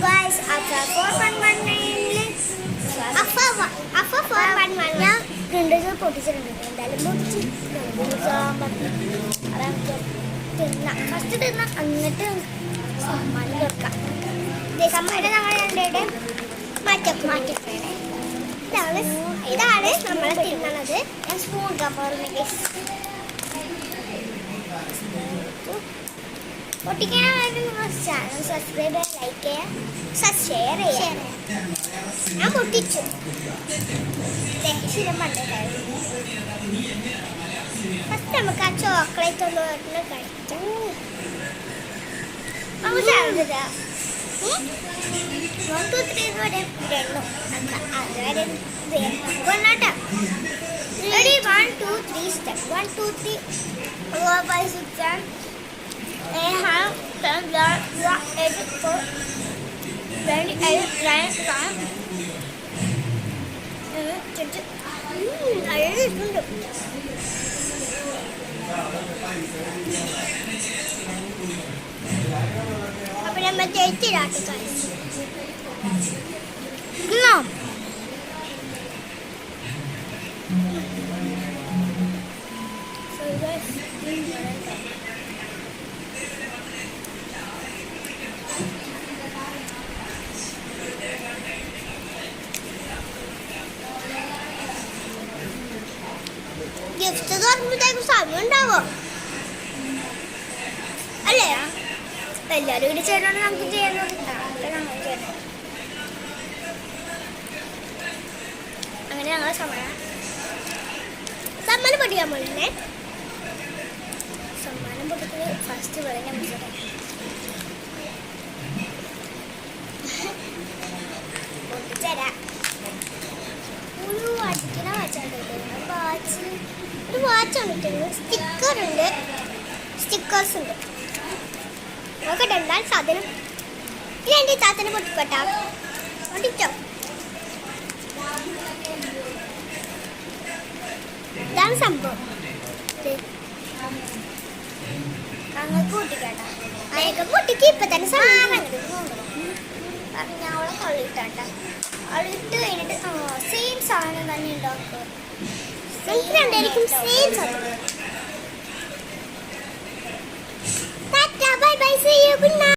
guys, after 411 after 411 ഞാൻ printer പൊട്ടിച്ചിട്ടുണ്ട്. എന്തായാലും പൊട്ടിച്ച് ഫസ്റ്റ് തിന്ന എന്നിട്ട് സമ്മാനം കൊടുക്കാം. സമ്മാനം ഞങ്ങൾ രണ്ടുപേരുടെ മാറ്റിയാണ്. ഇതാണ് നമ്മളെ തിന്നണത്. ഞാൻ സ്പൂൺ കമ്പോർന്ന് പൊട്ടിക്കാനായിട്ട് നിങ്ങൾ ചാനൽ സബ്സ്ക്രൈബ് ചെയ്യുക, ലൈക്ക് ചെയ്യുക, ഷെയർ ചെയ്യുക. ഞാൻ പൊട്ടിച്ചു ശീലം പണ്ടായിരുന്നു. ഫസ്റ്റ് നമുക്ക് ആ ചോക്ലേറ്റ് ഒന്ന് കഴിച്ചു. നമുക്ക് സാധ്യത 1 2 3 വരെ ഇടണം. അതുവരെ കൊണ്ടാട്ടാ. റെഡി 1 2 3 സ്റ്റെപ്പ് 1 2 3 4 5 6 7 8 9 10 11 അപ്പൊ നമ്മൾ ചേച്ചിരാട്ട് കഴിച്ചു. ഗിഫ്റ്റ് തുറക്കുമ്പോഴത്തേക്കും സമയം ഉണ്ടാവോ അല്ലേ? എല്ലാവരും കൂടി ചേർന്നാണ് നമുക്ക് ചെയ്യുന്നത്. അങ്ങനെ ഞങ്ങളെ സമ്മാനം പൊട്ടിക്കാൻ പോലെ സമ്മാനം പൊട്ടിക്കുന്നത് ഫസ്റ്റ് പോലെ ഞാൻ പൊട്ടിച്ചരാം. ഒരു അടിക്കണ വാച്ചാണ് ഒരു വാച്ചാണ് കിട്ടുന്നത്. സ്റ്റിക്കറുണ്ട്, സ്റ്റിക്കേഴ്സ് ഉണ്ട്. നോക്കട്ടെ എന്താണ് സാധനം. ഇനി എൻ്റെ താത്തനെ പൊട്ടിക്കോട്ടാ. പൊട്ടിച്ചോ. ഇതാണ് സംഭവം. ഞങ്ങൾക്ക് പൊട്ടിക്കാട്ടാ. അതൊക്കെ പൊട്ടിക്ക് ഇപ്പൊ തന്നെ സാധനം ഞാൻ അവളെ കളിയിട്ടാട്ടാ. അവളിട്ട് കഴിഞ്ഞിട്ട് സെയിം സാധനം തന്നെ ഉണ്ടാക്കുക. എനിക്ക് രണ്ടായിരിക്കും സെയിം സാധനം. Bye bye, see you, good night.